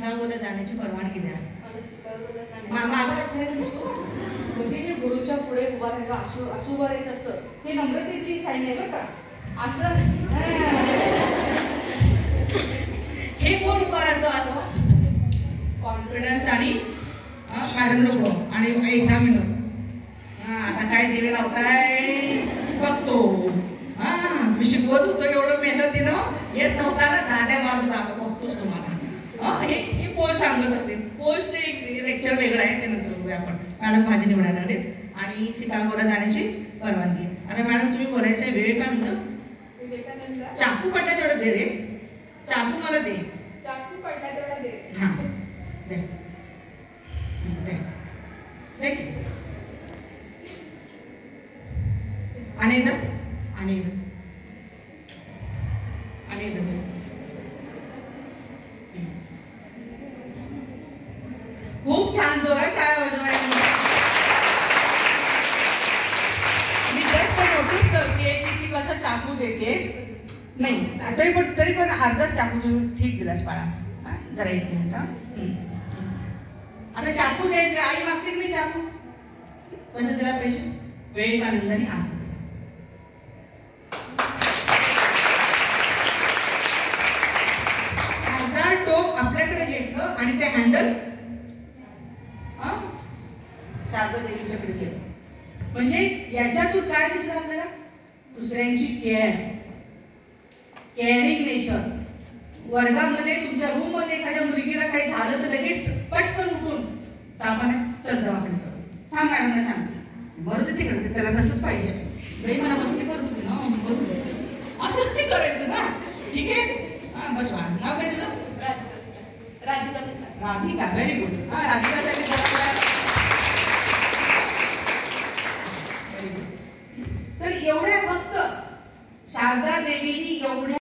शिकागोला जाण्याची परवानगी द्या. गुरुच्या पुढे उभा राहायचं, असं उभं राहायचं असतं. हे नम्रतेची साईन आहे बरं का. असं हे कोण उभा राहतो असं कॉन्फिडन्स आणि मॅडम लोक आणि एक्झामिनर. आता काय दिले लावताय बघतो. मी शिकवत होतो एवढं मेहनतीनं, येत नव्हता ना धाड्या मारत आता बघतोच तुम्हाला. हे पोस्ट सांगत असते. पोस्टचे एक लेक्चर वेगळं आहे, ते नंतर बघूया आपण. मॅडम भाजी निवडायला आलेत आणि शिकागोला जाण्याची परवानगी. आता मॅडम तुम्ही बोलायचं विवेकानंद. चाकू पडला तेवढं दे रे. चाकू मला दे. चाकू पडला तेवढा दे. हा दे दे दे. अनेदा अनेदा अनेदा खूप छान. जोरात टाळ्या वाजवायला. मी जस्ट नोटीस करते की ती कसं चाकू देते. नाही तरी पण अर्धा चाकू तुम्ही ठीक दिलास बाळा. जरा एक मिनिट. आता चाकू द्यायचे. आई मागते की नाही चाकू, कसं दिला पाहिजे विवेकानंदाने आज. अर्धा टोक आपल्याकडे घेतलं आणि ते हँडल शारदा देवीच्याकडे गेलं. म्हणजे याच्यातून काय दिसलं आपल्याला, दुसऱ्यांची केअरिंग नेचर. वर्गामध्ये तुमच्या रूम मध्ये एखाद्या मुलगीला काही झालं तर लगेच पटकन उठून तापाने चल दवाखान्यात जाऊ. थांब मॅडमला सांगते. बरं तिकडे त्याला तसंच पाहिजे. लई मला मस्ती करत होती ना, बरोबर असंच नाही करायचं ना. ठीक आहे. बस नाव काय तुझं? राधिका. Very good. राधिकासाठी तर एवढ्या फक्त शारदा देवीनी एवढ्या